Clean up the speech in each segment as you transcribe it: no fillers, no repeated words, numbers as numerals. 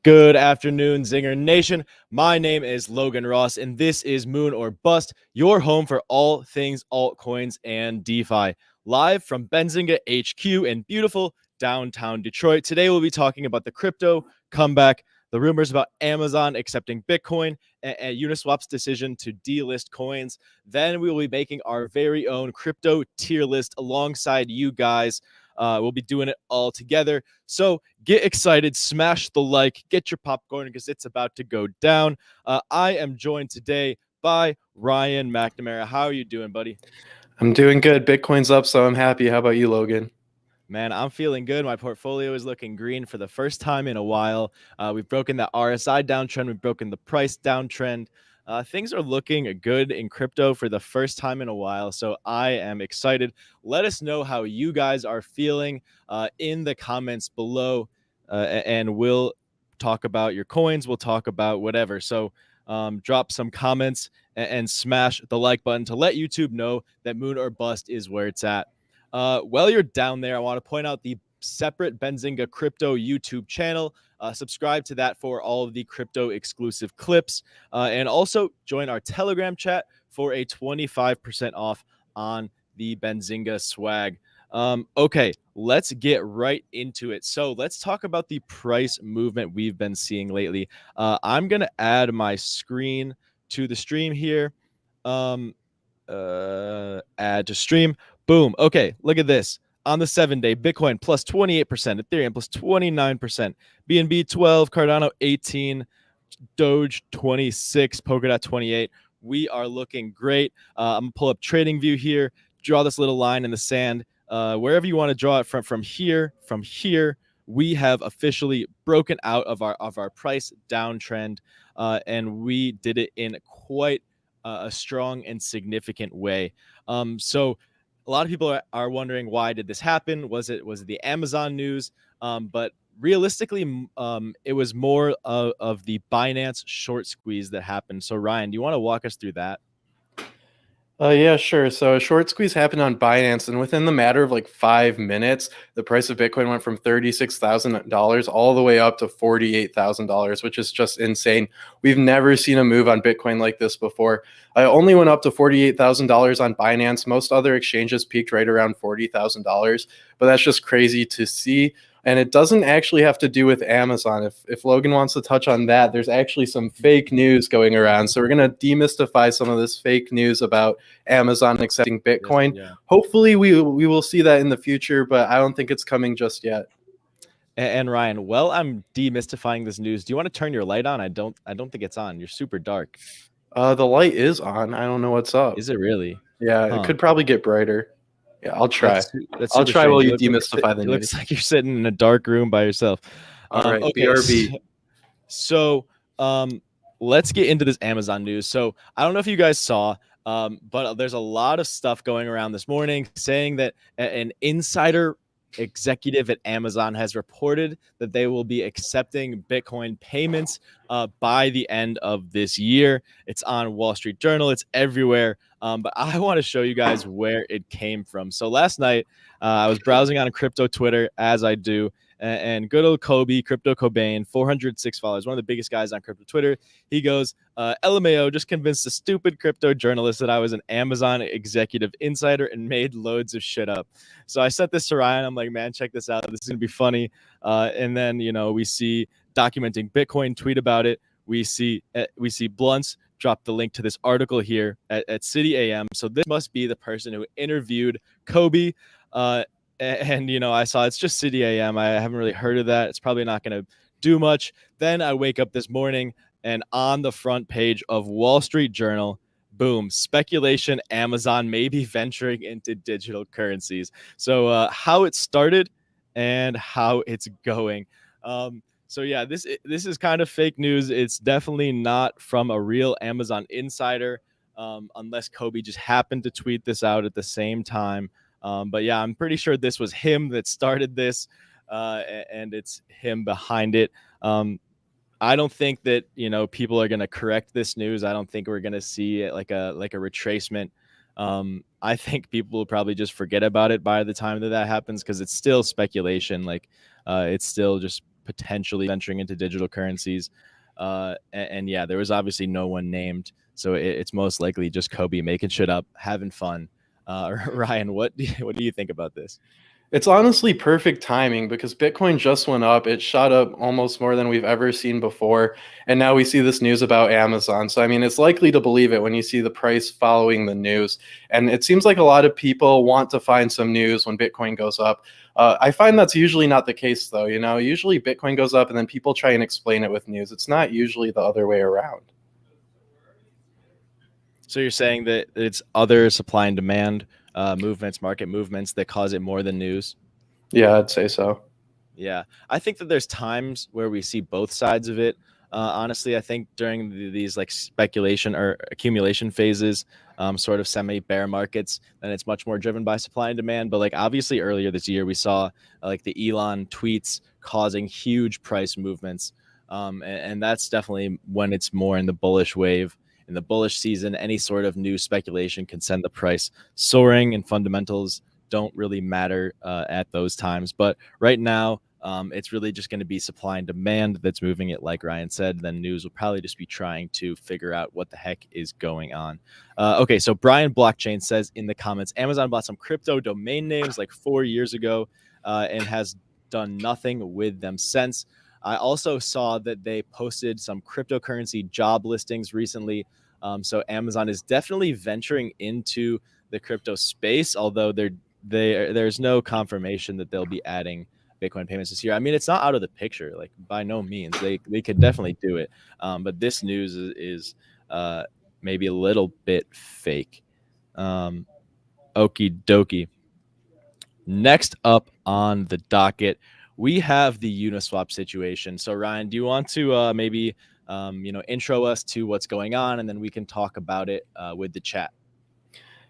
Good afternoon, Zinger Nation. My name is Logan Ross, and this is Moon or Bust, your home for all things altcoins and DeFi. Live from Benzinga HQ in beautiful downtown Detroit. Today we'll be talking about the crypto comeback, the rumors about Amazon accepting Bitcoin, and Uniswap's decision to delist coins. Then we will be making our very own crypto tier list alongside you guys. We'll be doing it all together. So get excited, smash the like, get your popcorn because it's about to go down. I am joined today by Ryan McNamara. How are you doing, buddy? I'm doing good. Bitcoin's up, so I'm happy. How about you, Logan? Man, I'm feeling good. My portfolio is looking green for the first time in a while. We've broken the RSI downtrend. We've broken the price downtrend. Things are looking good in crypto for the first time in a while, so I am excited. Let us know how you guys are feeling in the comments below, and we'll talk about your coins. We'll talk about whatever. So drop some comments and smash the like button to let YouTube know that Moon or Bust is where it's at. While you're down there, I want to point out the separate Benzinga crypto YouTube channel. Subscribe to that for all of the crypto exclusive clips, and also join our Telegram chat for a 25% off on the Benzinga swag. Okay, let's get right into it. So let's talk about the price movement we've been seeing lately. I'm going to add my screen to the stream here. Add to stream. Boom. Okay, look at this. On the 7-day, Bitcoin plus 28%, Ethereum plus 29%, BNB 12, Cardano 18, Doge 26, Polkadot 28. We are looking great. I'm going to pull up TradingView here, draw this little line in the sand. Wherever you want to draw it from here, we have officially broken out of our price downtrend, and we did it in quite a strong and significant way. So a lot of people are wondering, why did this happen? Was it the Amazon news? But realistically, it was more of the Binance short squeeze that happened. So Ryan, do you want to walk us through that? Yeah, sure. So a short squeeze happened on Binance, and within the matter of like 5 minutes, the price of Bitcoin went from $36,000 all the way up to $48,000, which is just insane. We've never seen a move on Bitcoin like this before. I only went up to $48,000 on Binance. Most other exchanges peaked right around $40,000, but that's just crazy to see. And it doesn't actually have to do with Amazon. If Logan wants to touch on that, there's actually some fake news going around. So we're going to demystify some of this fake news about Amazon accepting Bitcoin. Yeah. Hopefully we will see that in the future, but I don't think it's coming just yet. And Ryan, well, I'm demystifying this news. Do you want to turn your light on? I don't think it's on. You're super dark. The light is on. I don't know what's up. Is it really? Yeah, Huh. It could probably get brighter. Yeah, I'll try. That's I'll try while you strange. demystify the It news. looks like you're sitting in a dark room by yourself. All right, okay, BRB. So let's get into this Amazon news. So I don't know if you guys saw, but there's a lot of stuff going around this morning saying that an insider executive at Amazon has reported that they will be accepting Bitcoin payments by the end of this year. It's on Wall Street Journal. It's everywhere. But I want to show you guys where it came from. So last night, I was browsing on crypto Twitter, as I do, and good old Kobe, Crypto Cobain, 406 followers, one of the biggest guys on crypto Twitter. He goes, LMAO just convinced a stupid crypto journalist that I was an Amazon executive insider and made loads of shit up. So I sent this to Ryan. I'm like, man, check this out. This is going to be funny. And then, we see Documenting Bitcoin tweet about it. We see Blunts drop the link to this article here at City AM. So this must be the person who interviewed Kobe. And I saw it's just City AM. I haven't really heard of that. It's probably not going to do much. Then I wake up this morning, and on the front page of Wall Street Journal, boom, speculation, Amazon may be venturing into digital currencies. So how it started and how it's going. So yeah, this is kind of fake news. It's definitely not from a real Amazon insider, unless Kobe just happened to tweet this out at the same time. But yeah, I'm pretty sure this was him that started this, and it's him behind it. I don't think that people are going to correct this news. I don't think we're going to see like a retracement. I think people will probably just forget about it by the time that happens, because it's still speculation. Like it's still just potentially venturing into digital currencies. And yeah, there was obviously no one named, so it's most likely just Kobe making shit up, having fun. Ryan, what do you think about this? It's honestly perfect timing because Bitcoin just went up. It shot up almost more than we've ever seen before. And now we see this news about Amazon. So, I mean, it's likely to believe it when you see the price following the news. And it seems like a lot of people want to find some news when Bitcoin goes up. I find that's usually not the case, though. Usually Bitcoin goes up and then people try and explain it with news. It's not usually the other way around. So you're saying that it's other supply and demand movements, market movements that cause it more than news? Yeah, I'd say so. Yeah, I think that there's times where we see both sides of it. Honestly, I think during these like speculation or accumulation phases, sort of semi-bear markets, then it's much more driven by supply and demand. But like obviously earlier this year, we saw like the Elon tweets causing huge price movements. And that's definitely when it's more in the bullish wave. In the bullish season, any sort of new speculation can send the price soaring, and fundamentals don't really matter at those times. But right now, it's really just going to be supply and demand that's moving it, like Ryan said. Then news will probably just be trying to figure out what the heck is going on. Okay, so Brian Blockchain says in the comments, Amazon bought some crypto domain names like 4 years ago and has done nothing with them since. I also saw that they posted some cryptocurrency job listings recently. So Amazon is definitely venturing into the crypto space, although there's no confirmation that they'll be adding Bitcoin payments this year. I mean, it's not out of the picture, like by no means. They could definitely do it. But this news is maybe a little bit fake. Okie dokie. Next up on the docket, we have the Uniswap situation. So Ryan, do you want to maybe intro us to what's going on, and then we can talk about it with the chat?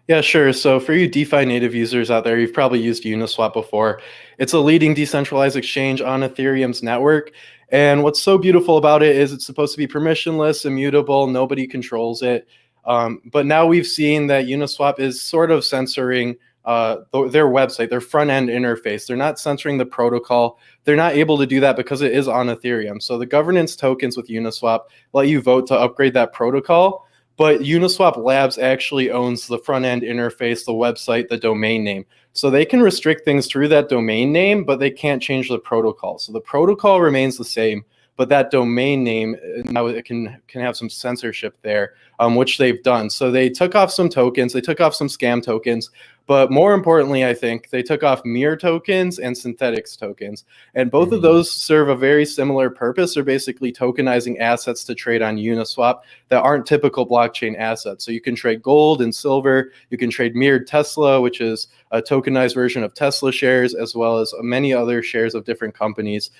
Yeah, sure. So for you DeFi native users out there, you've probably used Uniswap before. It's a leading decentralized exchange on Ethereum's network. And what's so beautiful about it is it's supposed to be permissionless, immutable, nobody controls it. But now we've seen that Uniswap is sort of censoring their website, their front end interface. They're not censoring the protocol. They're not able to do that because it is on Ethereum. So the governance tokens with Uniswap let you vote to upgrade that protocol. But Uniswap Labs actually owns the front end interface, the website, the domain name. So they can restrict things through that domain name, but they can't change the protocol. So the protocol remains the same, but that domain name now it can have some censorship there, which they've done. So they took off some tokens, they took off some scam tokens, but more importantly, I think they took off mirror tokens and synthetics tokens. And both of those serve a very similar purpose. They're basically tokenizing assets to trade on Uniswap that aren't typical blockchain assets. So you can trade gold and silver. You can trade mirrored Tesla, which is a tokenized version of Tesla shares, as well as many other shares of different companies.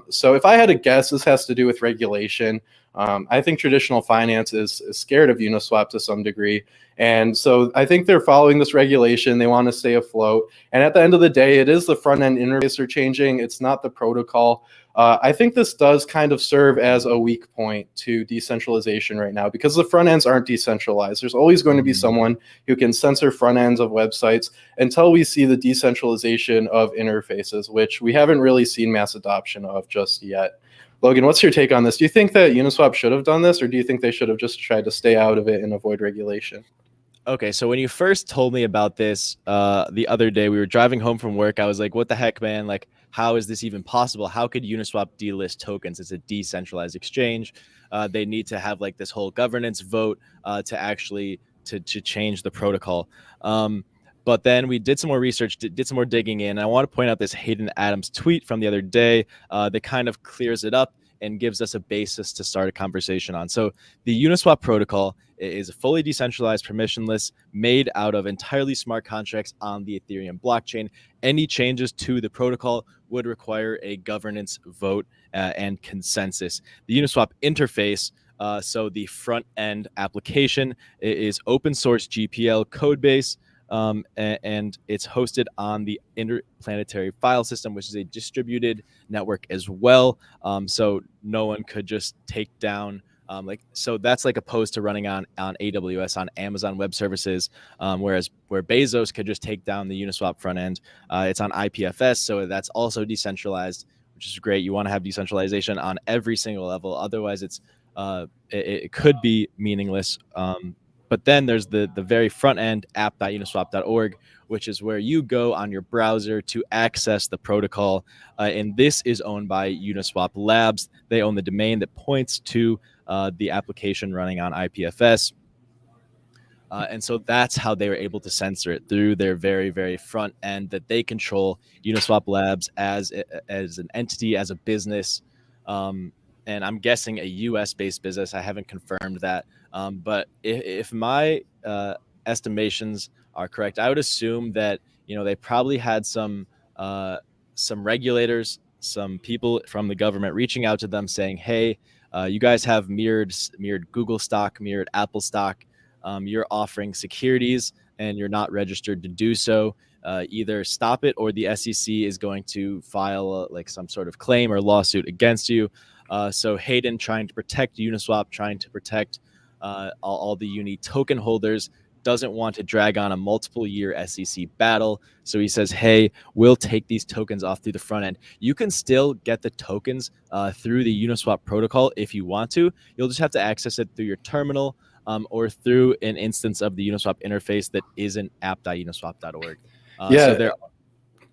So if I had to guess, this has to do with regulation. I think traditional finance is scared of Uniswap to some degree. And so I think they're following this regulation. They want to stay afloat. And at the end of the day, it is the front end interface they're changing. It's not the protocol. I think this does kind of serve as a weak point to decentralization right now because the front ends aren't decentralized. There's always going to be someone who can censor front ends of websites until we see the decentralization of interfaces, which we haven't really seen mass adoption of just yet. Logan, what's your take on this? Do you think that Uniswap should have done this, or do you think they should have just tried to stay out of it and avoid regulation? Okay, so when you first told me about this the other day, we were driving home from work. I was like, what the heck, man? Like, how is this even possible? How could Uniswap delist tokens? It's a decentralized exchange. They need to have like this whole governance vote to actually to change the protocol. But then we did some more research, did some more digging in. I want to point out this Hayden Adams tweet from the other day that kind of clears it up and gives us a basis to start a conversation on. So the Uniswap protocol is fully decentralized, permissionless, made out of entirely smart contracts on the Ethereum blockchain. Any changes to the protocol would require a governance vote and consensus. The Uniswap interface, so the front end application, is open source GPL code base. And it's hosted on the interplanetary file system, which is a distributed network as well. So no one could just take down so that's like opposed to running on AWS, on Amazon Web Services, where Bezos could just take down the Uniswap front end. It's on IPFS, so that's also decentralized, which is great. You want to have decentralization on every single level, otherwise it could be meaningless. But then there's the very front end app.uniswap.org, which is where you go on your browser to access the protocol. And this is owned by Uniswap Labs. They own the domain that points to the application running on IPFS. And so that's how they were able to censor it, through their very, very front end that they control. Uniswap Labs as an entity, as a business. And I'm guessing a US-based business. I haven't confirmed that. But if my estimations are correct, I would assume that they probably had some regulators, some people from the government reaching out to them saying, "Hey, you guys have mirrored Google stock, mirrored Apple stock. You're offering securities, and you're not registered to do so. Either stop it, or the SEC is going to file like some sort of claim or lawsuit against you." So Hayden, trying to protect Uniswap, trying to protect all the UNI token holders, doesn't want to drag on a multiple year SEC battle. So he says, hey, we'll take these tokens off through the front end. You can still get the tokens through the Uniswap protocol if you want to. You'll just have to access it through your terminal or through an instance of the Uniswap interface that isn't app.uniswap.org. So there.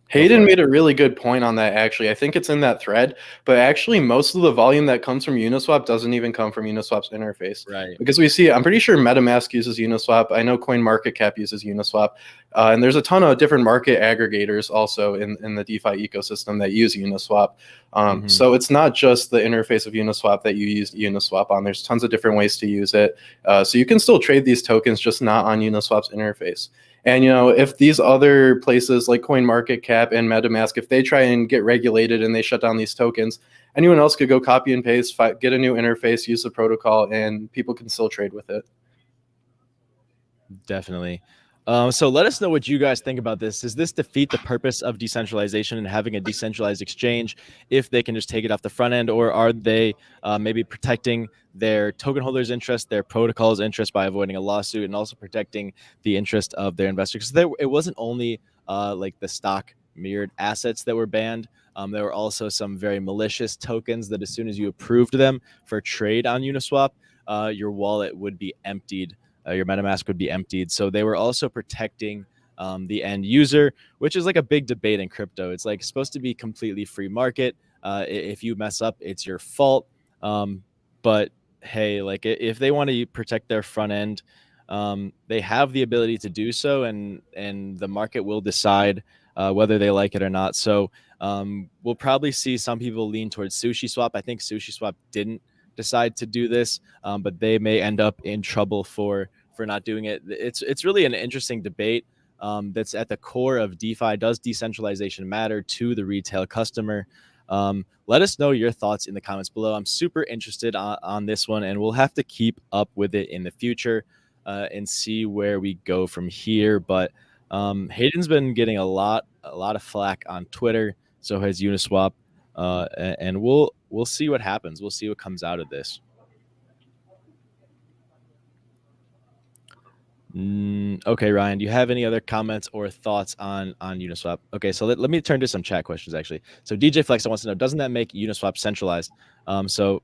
Hayden made a really good point on that, actually. I think it's in that thread, but actually most of the volume that comes from Uniswap doesn't even come from Uniswap's interface. Right. Because we see, I'm pretty sure MetaMask uses Uniswap. I know CoinMarketCap uses Uniswap. And there's a ton of different market aggregators also in the DeFi ecosystem that use Uniswap. So it's not just the interface of Uniswap that you use Uniswap on. There's tons of different ways to use it. So you can still trade these tokens, just not on Uniswap's interface. And, if these other places like CoinMarketCap and MetaMask, if they try and get regulated and they shut down these tokens, anyone else could go copy and paste, get a new interface, use the protocol, and people can still trade with it. Definitely. So let us know what you guys think about this. Does this defeat the purpose of decentralization and having a decentralized exchange if they can just take it off the front end, or are they maybe protecting their token holders' interest, their protocol's interest by avoiding a lawsuit, and also protecting the interest of their investors? Because it wasn't only like the stock mirrored assets that were banned. There were also some very malicious tokens that as soon as you approved them for trade on Uniswap, your wallet would be emptied. Your MetaMask would be emptied. So they were also protecting the end user, which is like a big debate in crypto. It's like supposed to be completely free market. If you mess up, it's your fault. But hey, like if they want to protect their front end, they have the ability to do so, and the market will decide whether they like it or not. So we'll probably see some people lean towards SushiSwap. I think SushiSwap didn't decide to do this, but they may end up in trouble for not doing it. It's really an interesting debate that's at the core of DeFi. Does decentralization matter to the retail customer? Let us know your thoughts in the comments below. I'm super interested on this one, and we'll have to keep up with it in the future and see where we go from here. But Hayden's been getting a lot of flack on Twitter. So has Uniswap, and we'll see what happens. We'll see what comes out of this. Okay, Ryan, do you have any other comments or thoughts on Uniswap? Okay, so let me turn to some chat questions, actually. So DJ Flex wants to know, doesn't that make Uniswap centralized? So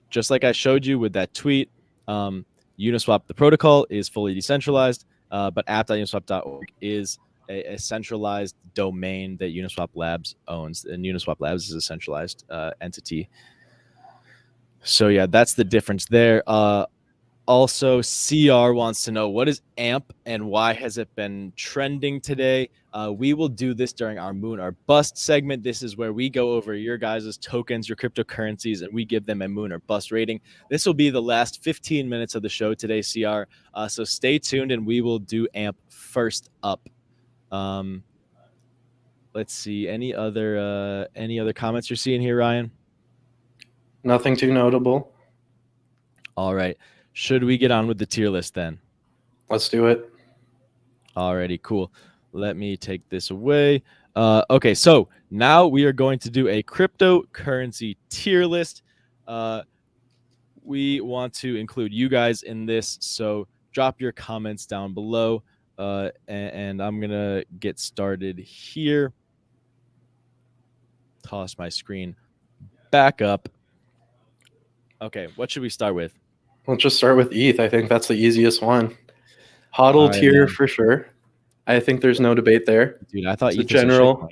just like I showed you with that tweet, Uniswap, the protocol, is fully decentralized, but app.uniswap.org is a centralized domain that Uniswap Labs owns, and Uniswap Labs is a centralized entity. So yeah, that's the difference there. Also, CR wants to know, what is AMP and why has it been trending today? We will do this during our Moon or Bust segment. This is where we go over your guys' tokens, your cryptocurrencies, and we give them a Moon or Bust rating. This will be the last 15 minutes of the show today, CR. So stay tuned, and we will do AMP first up. Let's see, any other comments you're seeing here, Ryan? Nothing too notable. All right. Should we get on with the tier list then? Let's do it. Alrighty, cool. Let me take this away. Okay, so now we are going to do a cryptocurrency tier list. We want to include you guys in this, so drop your comments down below, and I'm going to get started here. Toss my screen back up. Okay, what should we start with? Let's just start with ETH. I think that's the easiest one. HODL tier for sure. I think there's no debate there. Dude, I thought it's a general.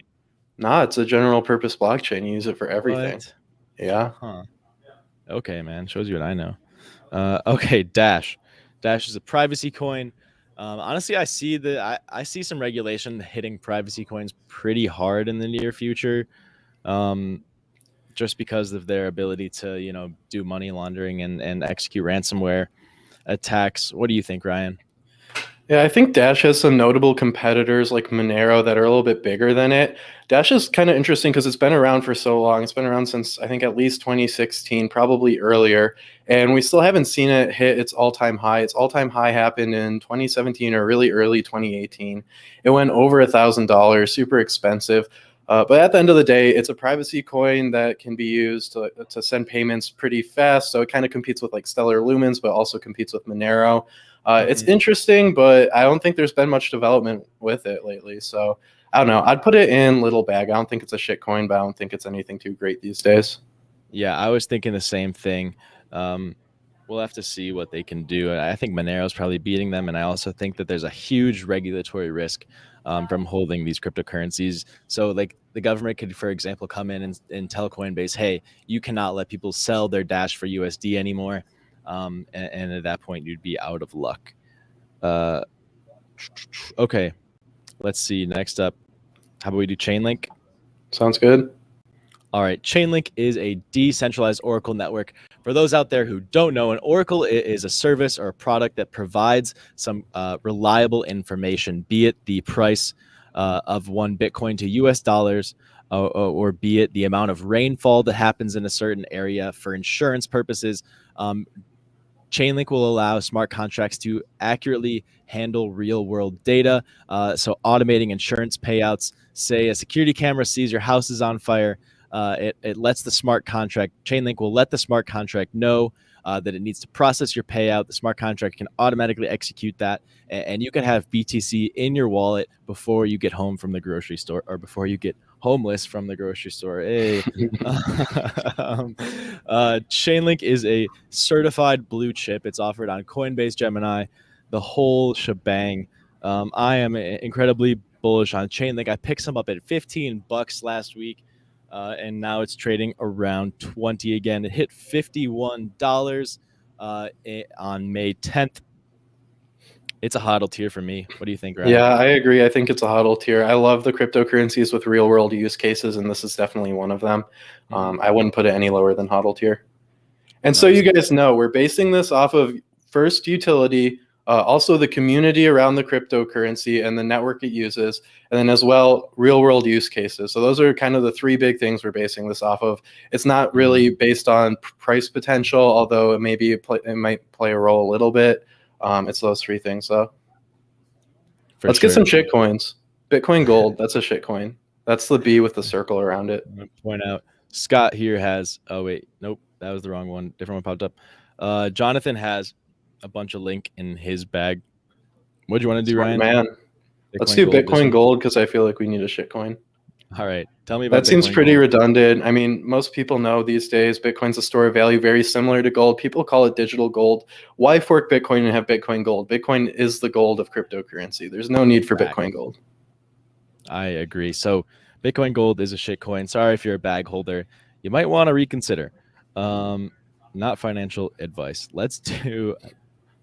Nah, it's a general purpose blockchain. You use it for everything. What? Yeah. Huh. Okay, man. Shows you what I know. Okay, Dash. Dash is a privacy coin. Honestly, I see some regulation hitting privacy coins pretty hard in the near future. Just because of their ability to, do money laundering and execute ransomware attacks. What do you think, Ryan? Yeah, I think Dash has some notable competitors like Monero that are a little bit bigger than it. Dash is kind of interesting because it's been around for so long. It's been around since, I think, at least 2016, probably earlier. And we still haven't seen it hit its all-time high. Its all-time high happened in 2017 or really early 2018. It went over $1,000, super expensive. But at the end of the day, it's a privacy coin that can be used to send payments pretty fast. So it kind of competes with like Stellar Lumens, but also competes with Monero. It's interesting, but I don't think there's been much development with it lately. So I don't know. I'd put it in little bag. I don't think it's a shit coin, but I don't think it's anything too great these days. Yeah, I was thinking the same thing. We'll have to see what they can do. I think Monero's probably beating them, and I also think that there's a huge regulatory risk from holding these cryptocurrencies. So like the government could, for example, come in and tell Coinbase, hey, you cannot let people sell their Dash for USD anymore. And at that point, you'd be out of luck. Okay, let's see. Next up, how about we do Chainlink? Sounds good. All right, Chainlink is a decentralized Oracle network. For those out there who don't know, an Oracle is a service or a product that provides some reliable information, be it the price of one Bitcoin to US dollars, or be it the amount of rainfall that happens in a certain area for insurance purposes. Chainlink will allow smart contracts to accurately handle real-world data. So automating insurance payouts. Say a security camera sees your house is on fire. It lets the smart contract, Chainlink will let the smart contract know that it needs to process your payout. The smart contract can automatically execute that, and you can have BTC in your wallet before you get home from the grocery store, or before you get homeless from the grocery store. Hey. Chainlink is a certified blue chip. It's offered on Coinbase, Gemini, the whole shebang. I am incredibly bullish on Chainlink. I picked some up at $15 last week. And now it's trading around 20 again. It hit $51 on May 10th. It's a hodl tier for me. What do you think, Ryan? Yeah, I agree. I think it's a hodl tier. I love the cryptocurrencies with real world use cases, and this is definitely one of them. I wouldn't put it any lower than hodl tier. And nice. So you guys know, we're basing this off of first utility, also the community around the cryptocurrency and the network it uses, and then as well, real world use cases. So those are kind of the three big things we're basing this off of. It's not really based on price potential, although it might play a role a little bit. It's those three things though. Let's get some shitcoins. Bitcoin Gold, that's a shitcoin. That's the B with the circle around it. I'm going to point out, Scott here has, oh wait, nope, that was the wrong one. Different one popped up. Jonathan has a bunch of link in his bag. What do you want to do, Ryan? Man, let's do Bitcoin Gold because I feel like we need a shitcoin. All right, tell me about that. Seems pretty redundant. I mean, most people know these days Bitcoin's a store of value, very similar to gold. People call it digital gold. Why fork Bitcoin and have Bitcoin Gold? Bitcoin is the gold of cryptocurrency. There's no need for Bitcoin Gold. I agree. So Bitcoin Gold is a shitcoin. Sorry if you're a bag holder. You might want to reconsider. Not financial advice. Let's do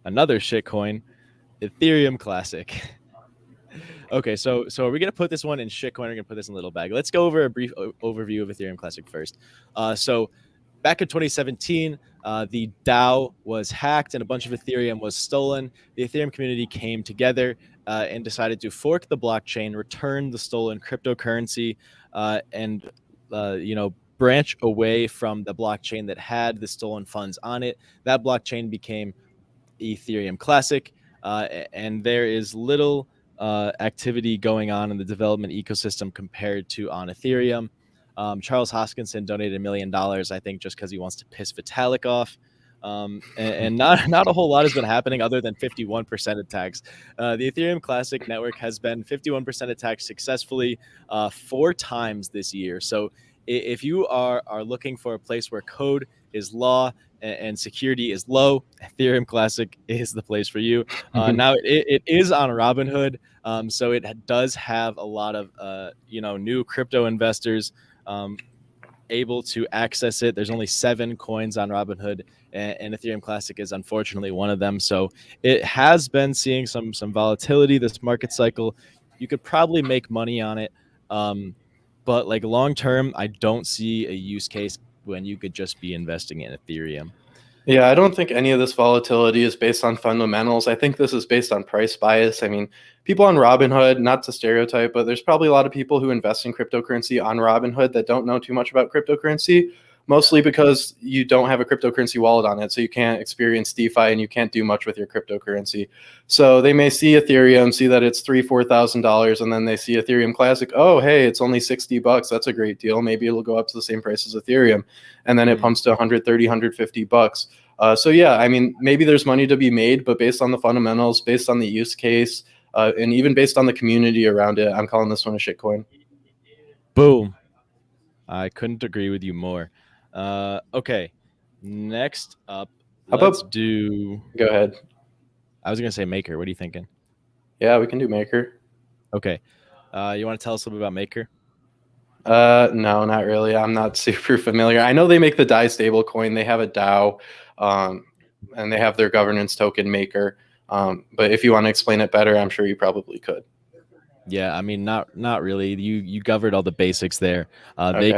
another shitcoin, Ethereum Classic. Okay, so are we gonna put this one in shitcoin? Or are we gonna put this in little bag? Let's go over a brief overview of Ethereum Classic first. So back in 2017, the DAO was hacked and a bunch of Ethereum was stolen. The Ethereum community came together and decided to fork the blockchain, return the stolen cryptocurrency, and branch away from the blockchain that had the stolen funds on it. That blockchain became Ethereum Classic, and there is little activity going on in the development ecosystem compared to on Ethereum. Charles Hoskinson donated $1 million, I think, just because he wants to piss Vitalik off. And not a whole lot has been happening other than 51% attacks. The Ethereum Classic network has been 51% attacked successfully 4 times this year. So if you are looking for a place where code is law and security is low, Ethereum Classic is the place for you. Now it is on Robinhood, so it does have a lot of new crypto investors able to access it. There's only 7 coins on Robinhood, and Ethereum Classic is unfortunately one of them. So it has been seeing some volatility this market cycle. You could probably make money on it, but like long term, I don't see a use case when you could just be investing in Ethereum. Yeah, I don't think any of this volatility is based on fundamentals. I think this is based on price bias. I mean, people on Robinhood, not to stereotype, but there's probably a lot of people who invest in cryptocurrency on Robinhood that don't know too much about cryptocurrency, mostly because you don't have a cryptocurrency wallet on it. So you can't experience DeFi and you can't do much with your cryptocurrency. So they may see Ethereum, see that it's $3,000-$4,000, and then they see Ethereum Classic. Oh, hey, it's only $60. That's a great deal. Maybe it'll go up to the same price as Ethereum. And then it pumps to $130, $150. So yeah, I mean, maybe there's money to be made, but based on the fundamentals, based on the use case, and even based on the community around it, I'm calling this one a shitcoin. Boom. I couldn't agree with you more. Okay, next up, let's do... Go ahead. I was going to say Maker. What are you thinking? Yeah, we can do Maker. Okay. You want to tell us a little bit about Maker? No, not really. I'm not super familiar. I know they make the DAI stable coin. They have a DAO, and they have their governance token Maker. But if you want to explain it better, I'm sure you probably could. Yeah, I mean, not really. You covered all the basics there. They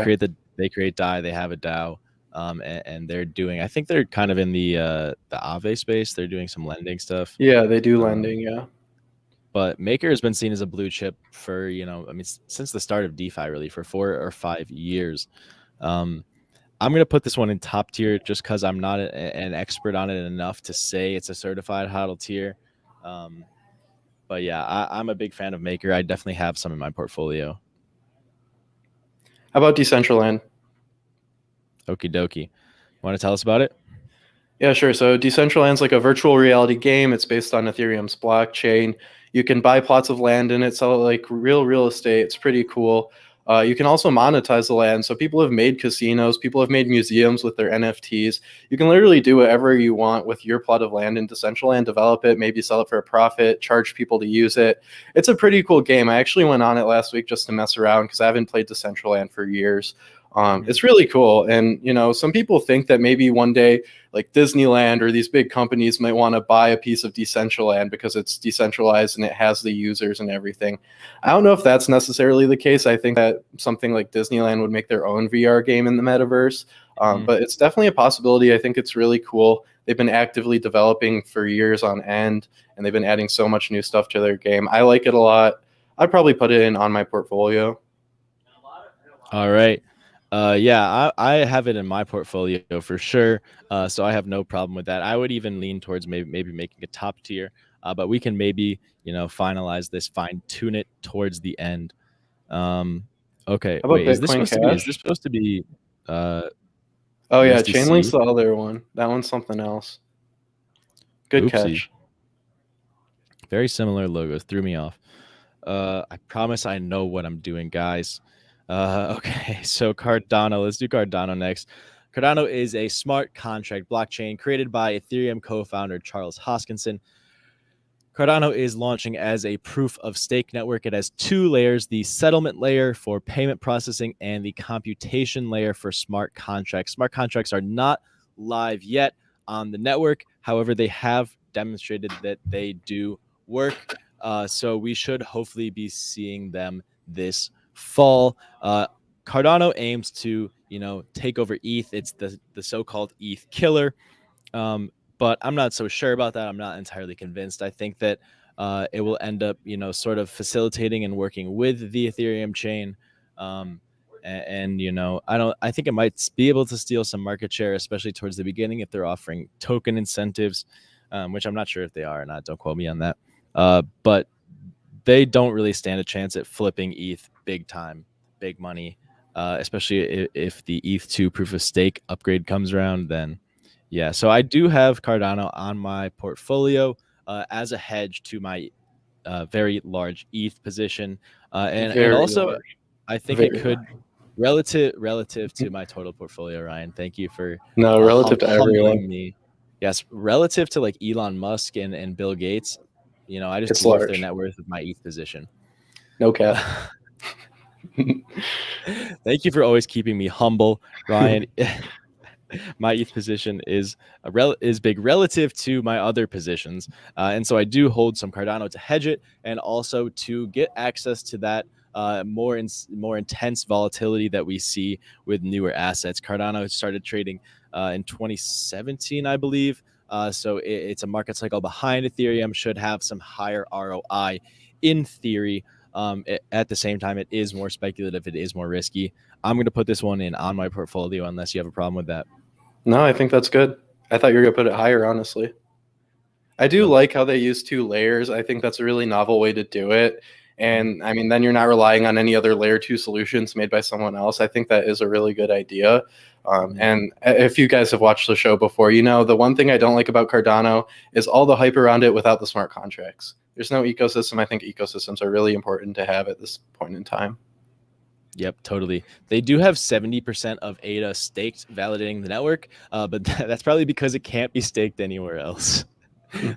create DAI. They have a DAO, and they're doing. I think they're kind of in the Aave space. They're doing some lending stuff. Yeah, they do lending. Yeah. But Maker has been seen as a blue chip for, since the start of DeFi, really, for 4 or 5 years. I'm going to put this one in top tier just because I'm not an expert on it enough to say it's a certified HODL tier. But yeah, I'm a big fan of Maker. I definitely have some in my portfolio. How about Decentraland? Okie dokie. Want to tell us about it? Yeah, sure. So Decentraland's like a virtual reality game. It's based on Ethereum's blockchain. You can buy plots of land in it, sell it like real estate. It's pretty cool. You can also monetize the land. So people have made casinos, people have made museums with their NFTs. You can literally do whatever you want with your plot of land in Decentraland, develop it, maybe sell it for a profit, charge people to use it. It's a pretty cool game. I actually went on it last week just to mess around because I haven't played Decentraland for years. It's really cool. And, you know, some people think that maybe one day like Disneyland or these big companies might want to buy a piece of Decentraland because it's decentralized and it has the users and everything. I don't know if that's necessarily the case. I think that something like Disneyland would make their own VR game in the metaverse. But it's definitely a possibility. I think it's really cool. They've been actively developing for years on end, and they've been adding so much new stuff to their game. I like it a lot. I'd probably put it in on my portfolio. All right. Yeah, I have it in my portfolio for sure. So I have no problem with that. I would even lean towards maybe making a top tier. But we can maybe, you know, finalize this, fine tune it towards the end. Okay. How about Wait, is this Bitcoin supposed to be? Is Cash? this supposed to be? Oh yeah, Chainlink's USDC? the other one. That one's something else. Good Oopsie. catch. Very similar logos. Threw me off. I promise I know what I'm doing, guys. Okay, so Cardano. Let's do Cardano next. Cardano is a smart contract blockchain created by Ethereum co-founder Charles Hoskinson. Cardano is launching as a proof of stake network. It has two layers, the settlement layer for payment processing and the computation layer for smart contracts. Smart contracts are not live yet on the network. However, they have demonstrated that they do work. So we should hopefully be seeing them this fall. Cardano aims to, you know, take over ETH. It's the so-called ETH killer. But I'm not so sure about that. I'm not entirely convinced. I think that it will end up, you know, sort of facilitating and working with the Ethereum chain. And you know, I think it might be able to steal some market share, especially towards the beginning if they're offering token incentives, which I'm not sure if they are or not. Don't quote me on that. But they don't really stand a chance at flipping ETH big time, big money, especially if the ETH2 proof of stake upgrade comes around. Then, yeah. So I do have Cardano on my portfolio as a hedge to my very large ETH position, and also large. I think Very it could relative to my total portfolio. Ryan, thank you for No, relative to everyone. humbling me. Yes, relative to like Elon Musk and Bill Gates, you know, I just It's dwarf large. their net worth with my ETH position. No cap. Thank you for always keeping me humble, Ryan. My ETH position is big relative to my other positions, and so I do hold some Cardano to hedge it, and also to get access to that more intense volatility that we see with newer assets. Cardano started trading in 2017, I believe. So it's a market cycle behind Ethereum, should have some higher ROI in theory. At the same time, it is more speculative. It is more risky. I'm going to put this one in on my portfolio unless you have a problem with that. No, I think that's good. I thought you were going to put it higher, honestly. I do like how they use two layers. I think that's a really novel way to do it. And I mean, then you're not relying on any other layer 2 solutions made by someone else. I think that is a really good idea. And if you guys have watched the show before, you know, the one thing I don't like about Cardano is all the hype around it without the smart contracts. There's no ecosystem. I think ecosystems are really important to have at this point in time. Yep, totally. They do have 70% of ADA staked validating the network, but that's probably because it can't be staked anywhere else.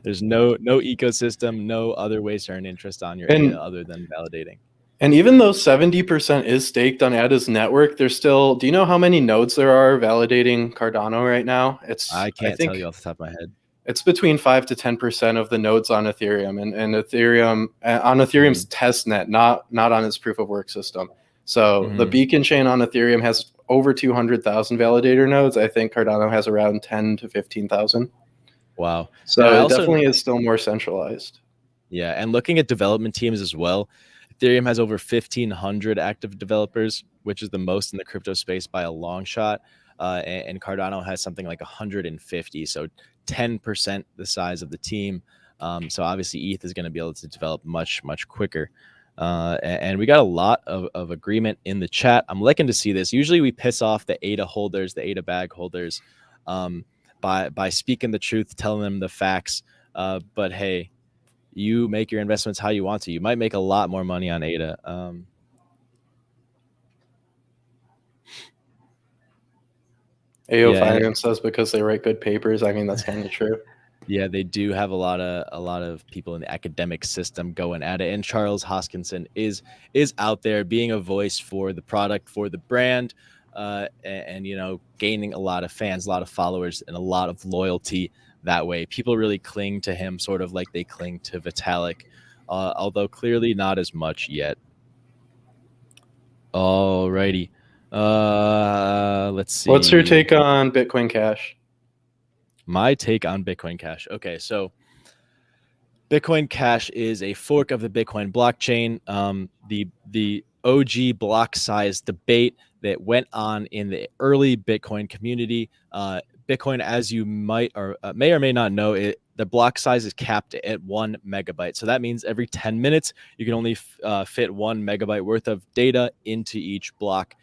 There's no ecosystem, no other ways to earn interest on your ADA other than validating. And even though 70% is staked on ADA's network, there's still, do you know how many nodes there are validating Cardano right now? I can't tell you off the top of my head. It's between 5 to 10% of the nodes on Ethereum, and Ethereum on Ethereum's testnet, not on its proof of work system. So the beacon chain on Ethereum has over 200,000 validator nodes. I think Cardano has around 10 to 15,000. Wow. So it definitely is still more centralized. Yeah, and looking at development teams as well, Ethereum has over 1,500 active developers, which is the most in the crypto space by a long shot. and Cardano has something like 150, so 10% the size of the team. So obviously ETH is going to be able to develop much quicker. And we got a lot of agreement in the chat. I'm liking to see this. Usually we piss off the ADA holders, the ADA bag holders, by speaking the truth, telling them the facts. But hey, you make your investments how you want to. You might make a lot more money on ADA. AO Finance says because they write good papers. I mean, that's kind of true. Yeah, they do have a lot of people in the academic system going at it. And Charles Hoskinson is out there being a voice for the product, for the brand, and you know, gaining a lot of fans, a lot of followers, and a lot of loyalty that way. People really cling to him, sort of like they cling to Vitalik, although clearly not as much yet. Alrighty. Let's see. What's your take on Bitcoin Cash? My take on Bitcoin Cash. Okay, so Bitcoin Cash is a fork of the Bitcoin blockchain. The OG block size debate that went on in the early Bitcoin community. Bitcoin, as you might or may or may not know, the block size is capped at 1 megabyte. So that means every 10 minutes, you can only fit 1 megabyte worth of data into each block.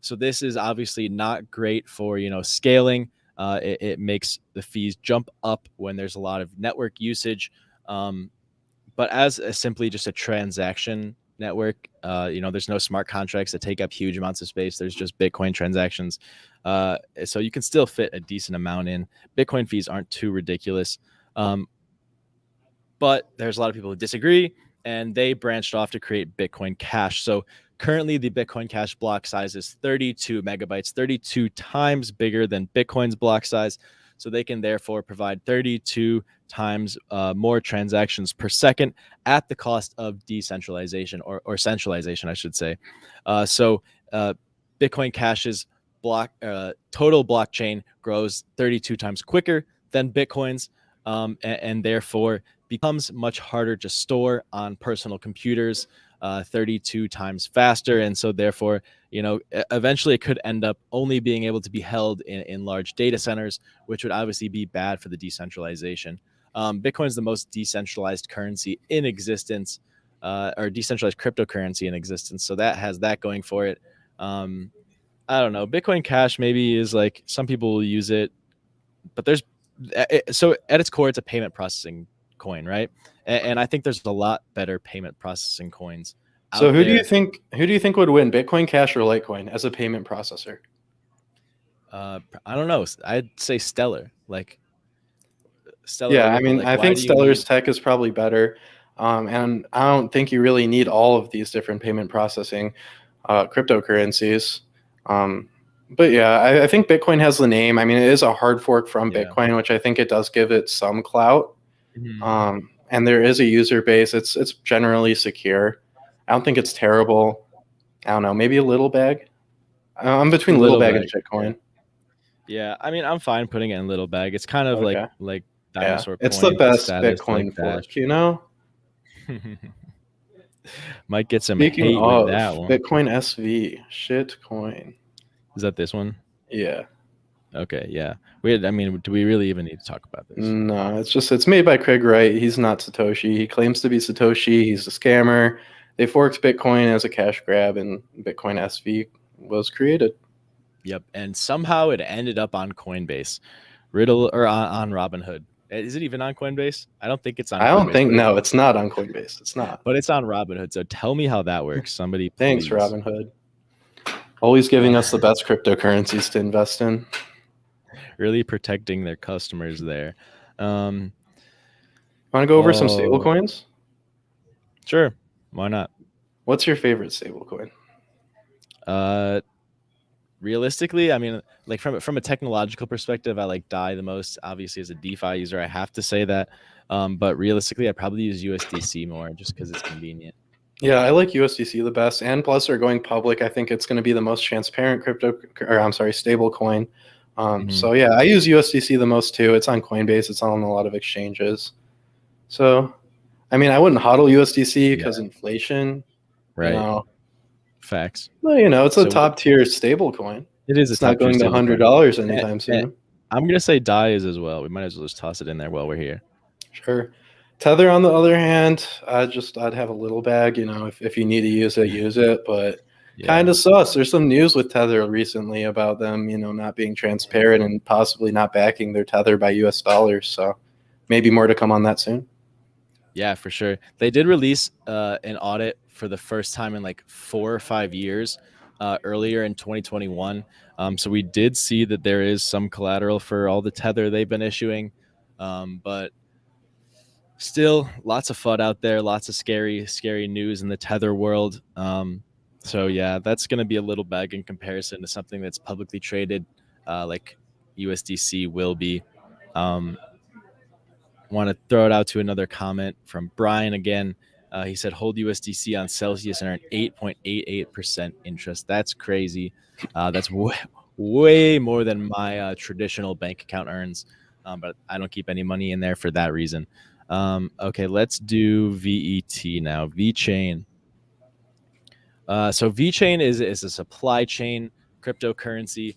So this is obviously not great for, you know, scaling. It makes the fees jump up when there's a lot of network usage. But as simply just a transaction network, you know, there's no smart contracts that take up huge amounts of space. There's just Bitcoin transactions. So you can still fit a decent amount in. Bitcoin fees aren't too ridiculous. But there's a lot of people who disagree, and they branched off to create Bitcoin Cash. So currently, the Bitcoin Cash block size is 32 megabytes, 32 times bigger than Bitcoin's block size. So they can therefore provide 32 times more transactions per second at the cost of decentralization or centralization, I should say. So Bitcoin Cash's total blockchain grows 32 times quicker than Bitcoin's, and therefore becomes much harder to store on personal computers, 32 times faster. And so therefore, you know, eventually it could end up only being able to be held in large data centers, which would obviously be bad for the decentralization. Bitcoin is the most decentralized currency in existence, or decentralized cryptocurrency in existence. So that has that going for it. I don't know. Bitcoin Cash maybe is like, some people will use it, but so at its core, it's a payment processing coin, right? And I think there's a lot better payment processing coins. So who do you think would win, Bitcoin Cash or Litecoin as a payment processor? I don't know. I'd say Stellar. Like Stellar. Yeah, I mean, I think Stellar's tech is probably better, and I don't think you really need all of these different payment processing cryptocurrencies. But yeah, I think Bitcoin has the name. I mean, it is a hard fork from Bitcoin, which I think it does give it some clout. Mm-hmm. And there is a user base. It's generally secure. I don't think it's terrible. I don't know, maybe a little bag. I'm between little bag and Bitcoin. Yeah, I mean, I'm fine putting it in little bag. It's kind of like dinosaur. Yeah. It's the best Bitcoin fork, you know. Might get some hate with that one. Bitcoin SV, shit coin. Is that this one? Yeah. Okay, yeah. I mean, do we really even need to talk about this? No, it's made by Craig Wright. He's not Satoshi. He claims to be Satoshi. He's a scammer. They forked Bitcoin as a cash grab, and Bitcoin SV was created. Yep, and somehow it ended up on Coinbase, on Robinhood. Is it even on Coinbase? I don't think it's on. I don't think. No, it's not on Coinbase. It's not. But it's on Robinhood. So tell me how that works. Somebody. Thanks, Robinhood. Always giving us the best cryptocurrencies to invest in. Really protecting their customers there. Want to go over some stablecoins? Sure. Why not? What's your favorite stablecoin? Realistically, I mean, like from a technological perspective, I like DAI the most. Obviously, as a DeFi user, I have to say that. But realistically, I probably use USDC more just because it's convenient. Yeah, I like USDC the best, and plus they're going public. I think it's going to be the most transparent stable coin. So yeah, I use USDC the most too. It's on Coinbase. It's on a lot of exchanges. So, I mean, I wouldn't hodl USDC because inflation. Right. You know. Facts. Well, you know, it's a top tier stable coin. It is a It's not top tier going to stablecoin. $100 Eh, anytime eh, soon. I'm gonna say DAI is as well. We might as well just toss it in there while we're here. Sure. Tether, on the other hand, I'd have a little bag. If you need to use it. But kind Yeah. of sus. There's some news with Tether recently about them, not being transparent and possibly not backing their Tether by US dollars. So maybe more to come on that soon. Yeah, for sure. They did release an audit for the first time in like 4 or 5 years earlier in 2021. So we did see that there is some collateral for all the Tether they've been issuing. But still, lots of FUD out there, lots of scary news in the Tether world. So yeah, that's going to be a little bag in comparison to something that's publicly traded like USDC will be. Want to throw it out to another comment from Brian again. He said, hold USDC on Celsius and earn 8.88% interest. That's crazy. That's way more than my traditional bank account earns. But I don't keep any money in there for that reason. Okay, let's do VET now. VeChain. So VeChain is a supply chain cryptocurrency.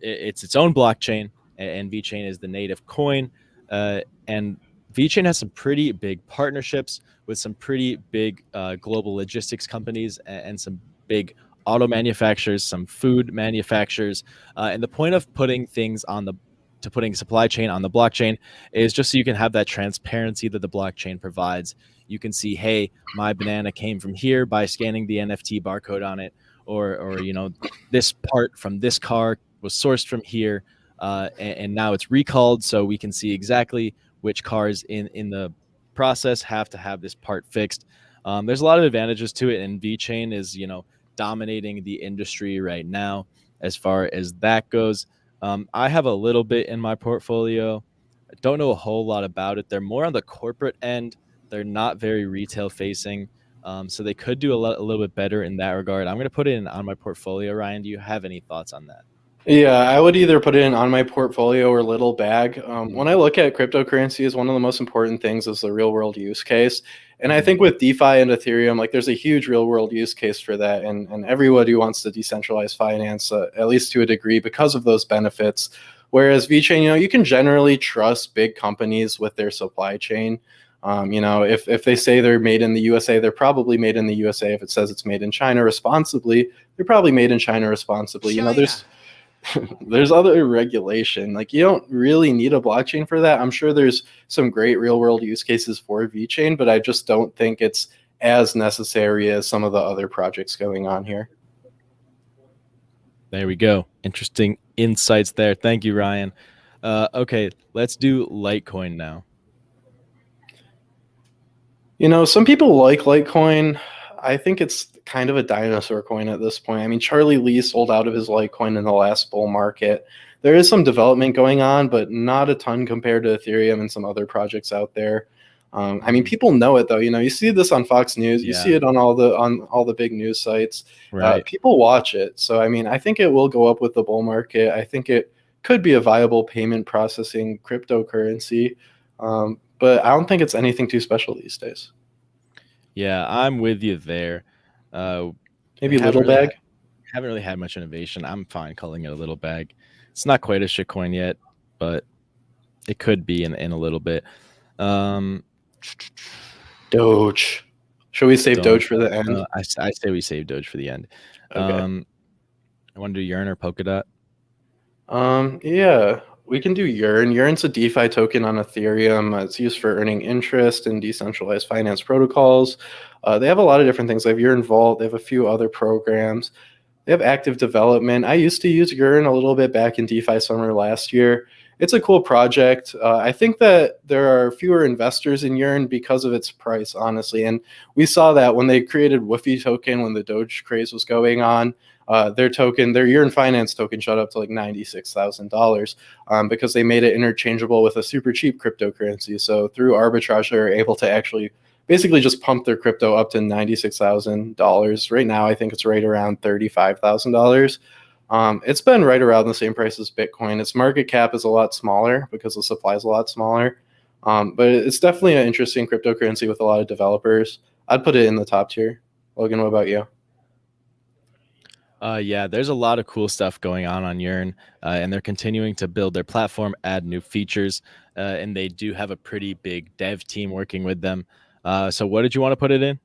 It's its own blockchain, and VeChain is the native coin. And VeChain has some pretty big partnerships with some pretty big global logistics companies and some big auto manufacturers, some food manufacturers. And the point of putting supply chain on the blockchain is just so you can have that transparency that the blockchain provides. You can see, hey, my banana came from here by scanning the NFT barcode on it, or this part from this car was sourced from here, and now it's recalled, so we can see exactly which cars in the process have to have this part fixed. There's a lot of advantages to it, and VeChain is dominating the industry right now as far as that goes. I have a little bit in my portfolio. I don't know a whole lot about it. They're more on the corporate end. They're not very retail facing. So they could do a little bit better in that regard. I'm going to put it on my portfolio. Ryan, do you have any thoughts on that? Yeah, I would either put it in on my portfolio or little bag. When I look at cryptocurrencies, one of the most important things is the real world use case. And I think with DeFi and Ethereum, like there's a huge real world use case for that. And everybody wants to decentralize finance, at least to a degree, because of those benefits. Whereas VeChain, you can generally trust big companies with their supply chain. If they say they're made in the USA, they're probably made in the USA. If it says it's made in China responsibly, they're probably made in China responsibly. There's other regulation. Like you don't really need a blockchain for that. I'm sure there's some great real world use cases for VeChain, but I just don't think it's as necessary as some of the other projects going on here. There we go. Interesting insights there. Thank you, Ryan. Okay, let's do Litecoin now. Some people like Litecoin. I think it's kind of a dinosaur coin at this point. I mean, Charlie Lee sold out of his Litecoin in the last bull market. There is some development going on, but not a ton compared to Ethereum and some other projects out there. I mean, people know it though. You see this on Fox News. You see it on all the big news sites. Right. People watch it. So I mean, I think it will go up with the bull market. I think it could be a viable payment processing cryptocurrency, but I don't think it's anything too special these days. Yeah, I'm with you there. Maybe little bag. Haven't really had much innovation. I'm fine calling it a little bag. It's not quite a shitcoin yet, but it could be in a little bit. Doge. Should we save Doge for the end? I say we save Doge for the end. Okay. I want to do Yearn or Polkadot. Yeah, we can do Yearn. Yearn's a DeFi token on Ethereum. It's used for earning interest in decentralized finance protocols. They have a lot of different things. They have Yearn Vault. They have a few other programs. They have active development. I used to use Yearn a little bit back in DeFi summer last year. It's a cool project. I think that there are fewer investors in Yearn because of its price, honestly. And we saw that when they created Woofy token, when the Doge craze was going on. Their Yearn Finance token shot up to like $96,000 because they made it interchangeable with a super cheap cryptocurrency. So through arbitrage, they were able to actually basically just pump their crypto up to $96,000. Right now, I think it's right around $35,000. It's been right around the same price as Bitcoin. Its market cap is a lot smaller because the supply is a lot smaller. But it's definitely an interesting cryptocurrency with a lot of developers. I'd put it in the top tier. Logan, what about you? Yeah, there's a lot of cool stuff going on Yearn, and they're continuing to build their platform, add new features, and they do have a pretty big dev team working with them. So what did you want to put it in?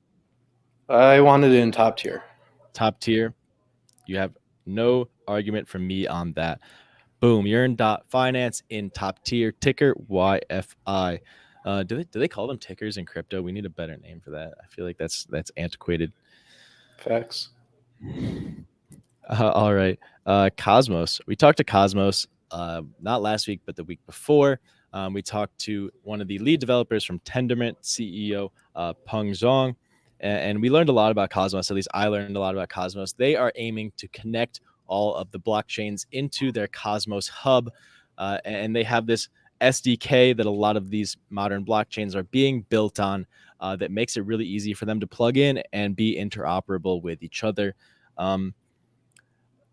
I wanted it in top tier. Top tier. You have no argument from me on that. Boom, Yearn.finance in top tier, ticker YFI. Do they call them tickers in crypto? We need a better name for that. I feel like that's antiquated. Facts. All right. Cosmos. We talked to Cosmos not last week, but the week before. We talked to one of the lead developers from Tendermint, CEO Peng Zhang, and we learned a lot about Cosmos. At least I learned a lot about Cosmos. They are aiming to connect all of the blockchains into their Cosmos hub, and they have this SDK that a lot of these modern blockchains are being built on that makes it really easy for them to plug in and be interoperable with each other.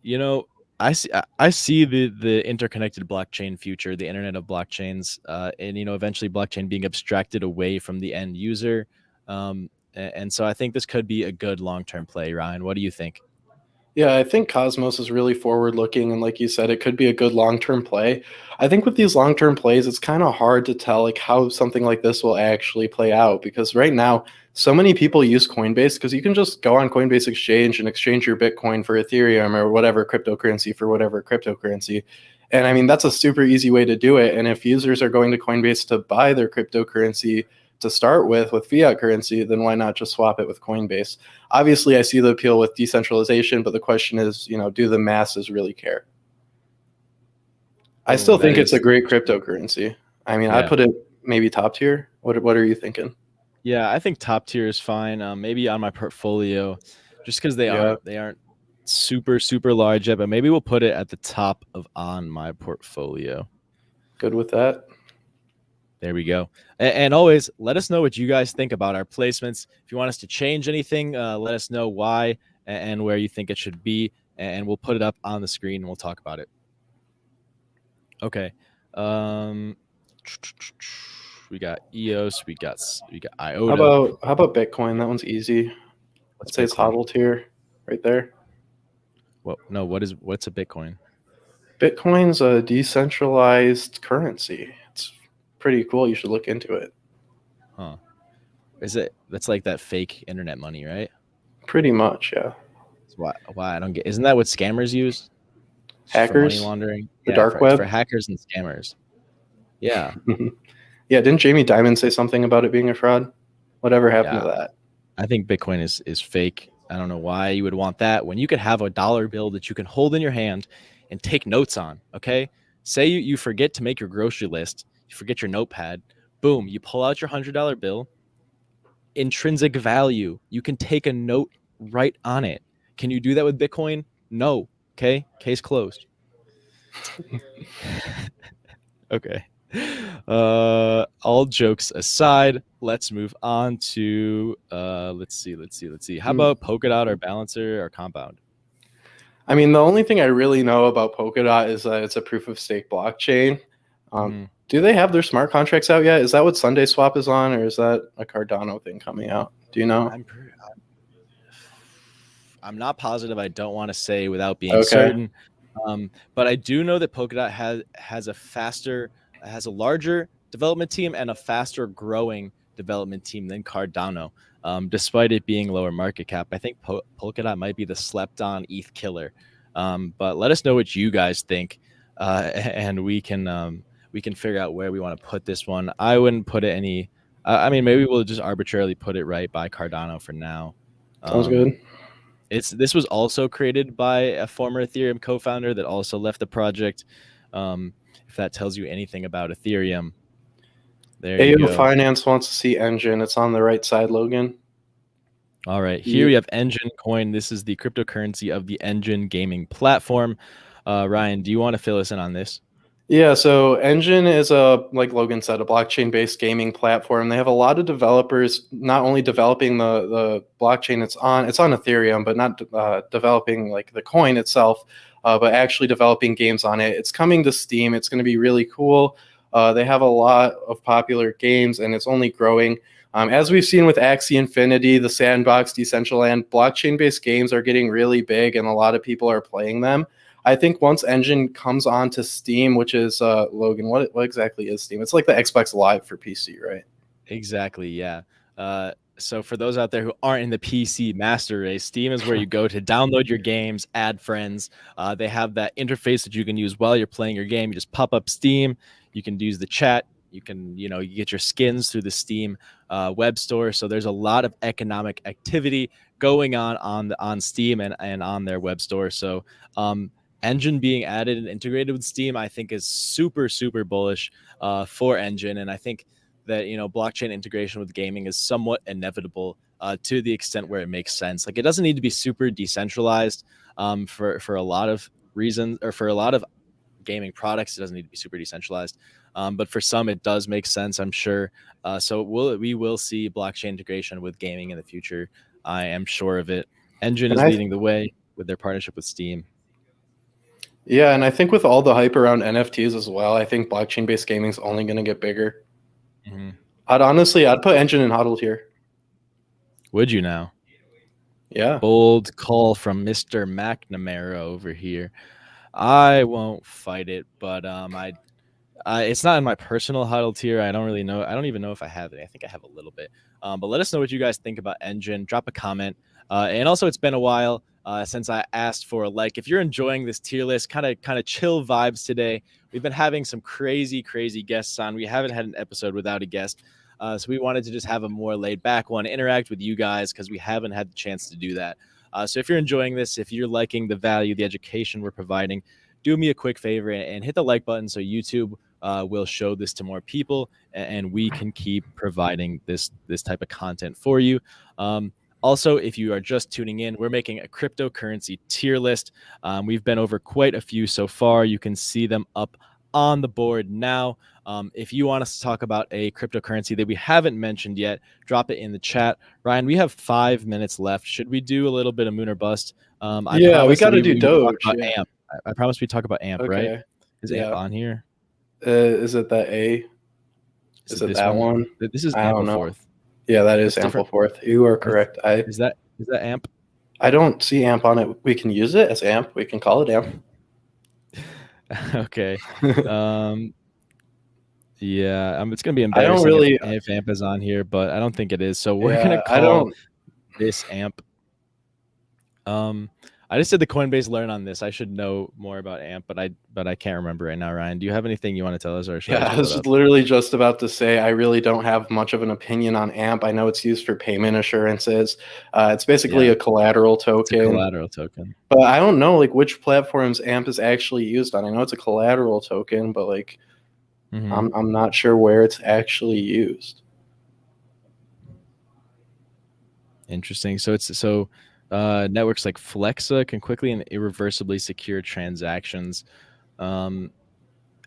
You know, I see the interconnected blockchain future, the internet of blockchains, and eventually blockchain being abstracted away from the end user. And so I think this could be a good long-term play. Ryan, what do you think? Yeah, I think Cosmos is really forward looking. And like you said, it could be a good long term play. I think with these long term plays, it's kind of hard to tell like how something like this will actually play out, because right now, so many people use Coinbase because you can just go on Coinbase Exchange and exchange your Bitcoin for Ethereum or whatever cryptocurrency for whatever cryptocurrency. And I mean, that's a super easy way to do it. And if users are going to Coinbase to buy their cryptocurrency to start with fiat currency, then why not just swap it with Coinbase? Obviously, I see the appeal with decentralization, but the question is, do the masses really care? I still think it's a great cryptocurrency. I mean, I put it maybe top tier. What are you thinking? Yeah, I think top tier is fine. Maybe on my portfolio, just because they aren't super large yet, but maybe we'll put it at the top of on my portfolio. Good with that. There we go. And always let us know what you guys think about our placements. If you want us to change anything, let us know why and where you think it should be, and we'll put it up on the screen and we'll talk about it. Okay. We got EOS, we got IOTA. How about Bitcoin? That one's easy. Let's say it's hodl tier right there. Well, no, what's a Bitcoin? Bitcoin's a decentralized currency. It's pretty cool. You should look into it. Huh. That's like that fake internet money, right? Pretty much, yeah. Why I don't get, isn't that what scammers use? Hackers? For money laundering? The dark web? For hackers and scammers. Yeah. Yeah, didn't Jamie Dimon say something about it being a fraud? Whatever happened to that? I think Bitcoin is fake. I don't know why you would want that when you could have a dollar bill that you can hold in your hand and take notes on, okay? Say you forget to make your grocery list, you forget your notepad, boom, you pull out your $100 bill, intrinsic value, you can take a note right on it. Can you do that with Bitcoin? No. Okay, case closed. Okay. All jokes aside, let's move on to let's see. How about Polkadot or Balancer or Compound? I mean, the only thing I really know about Polkadot is that it's a proof of stake blockchain. Do they have their smart contracts out yet? Is that what Sunday Swap is on, or is that a Cardano thing coming out? Do you know? I'm not positive. I don't want to say without being certain. But I do know that Polkadot has a larger development team and a faster growing development team than Cardano, despite it being lower market cap. I think Polkadot might be the slept on ETH killer. But let us know what you guys think, and we can figure out where we want to put this one. I wouldn't put it any. I mean, maybe we'll just arbitrarily put it right by Cardano for now. Sounds good. This was also created by a former Ethereum co-founder that also left the project. If that tells you anything about Ethereum, there you go. Finance wants to see Engine. It's on the right side, Logan. All right, here we have Engine Coin. This is the cryptocurrency of the Engine gaming platform. Ryan, do you want to fill us in on this? Yeah, so Engine is like Logan said, a blockchain-based gaming platform. They have a lot of developers not only developing the blockchain it's on Ethereum, but not developing like the coin itself, but actually developing games on it. It's coming to Steam. It's going to be really cool. They have a lot of popular games, and it's only growing. As we've seen with Axie Infinity, the Sandbox, Decentraland, blockchain-based games are getting really big and a lot of people are playing them. I think once Engine comes onto Steam, which is, Logan, what exactly is Steam? It's like the Xbox Live for PC, right? Exactly, yeah. So for those out there who aren't in the PC master race, Steam is where you go to download your games, add friends. They have that interface that you can use while you're playing your game. You just pop up Steam. You can use the chat. You can, you get your skins through the Steam web store. So there's a lot of economic activity going on Steam and on their web store. So Engine being added and integrated with Steam, I think, is super, super bullish for Engine. And I think that blockchain integration with gaming is somewhat inevitable to the extent where it makes sense. Like, it doesn't need to be super decentralized for a lot of reasons, or for a lot of gaming products. It doesn't need to be super decentralized, but for some it does make sense, I'm sure. So we will see blockchain integration with gaming in the future. I am sure of it. Engine is leading the way with their partnership with Steam. Yeah, and I think with all the hype around NFTs as well, I think blockchain-based gaming is only going to get bigger. Mm-hmm. I'd put Engine and HODL here. Would you now? Yeah. Bold call from Mr. McNamara over here. I won't fight it, but it's not in my personal HODL tier. I don't really know. I don't even know if I have it. I think I have a little bit. But let us know what you guys think about Engine. Drop a comment. And also, it's been a while since I asked for a like. If you're enjoying this tier list, kind of chill vibes today. We've been having some crazy guests on. We haven't had an episode without a guest. So we wanted to just have a more laid back one, interact with you guys, because we haven't had the chance to do that. So if you're enjoying this, if you're liking the value, the education we're providing, do me a quick favor and hit the like button so YouTube will show this to more people, and we can keep providing this type of content for you. Also, if you are just tuning in, we're making a cryptocurrency tier list. We've been over quite a few so far. You can see them up on the board now. If you want us to talk about a cryptocurrency that we haven't mentioned yet, drop it in the chat. Ryan, we have 5 minutes left. Should we do a little bit of Moon or Bust? Yeah, we got to do Doge. Yeah. AMP. I promise we talk about AMP, okay. Right? Is AMP on here? Is it that A? Is it that one? This is Ampleforth. Yeah, that is Ampleforth. You are correct. Is that AMP? I don't see AMP on it. We can use it as AMP. We can call it AMP. Okay. Yeah, it's gonna be embarrassing if AMP is on here, but I don't think it is. So we're gonna call this AMP. I just did the Coinbase learn on this. I should know more about AMP, but I can't remember right now. Ryan, do you have anything you want to tell us? Or I was literally just about to say I really don't have much of an opinion on AMP. I know it's used for payment assurances. It's basically a collateral token. It's a collateral token. But I don't know which platforms AMP is actually used on. I know it's a collateral token, but I'm not sure where it's actually used. Interesting. So networks like Flexa can quickly and irreversibly secure transactions.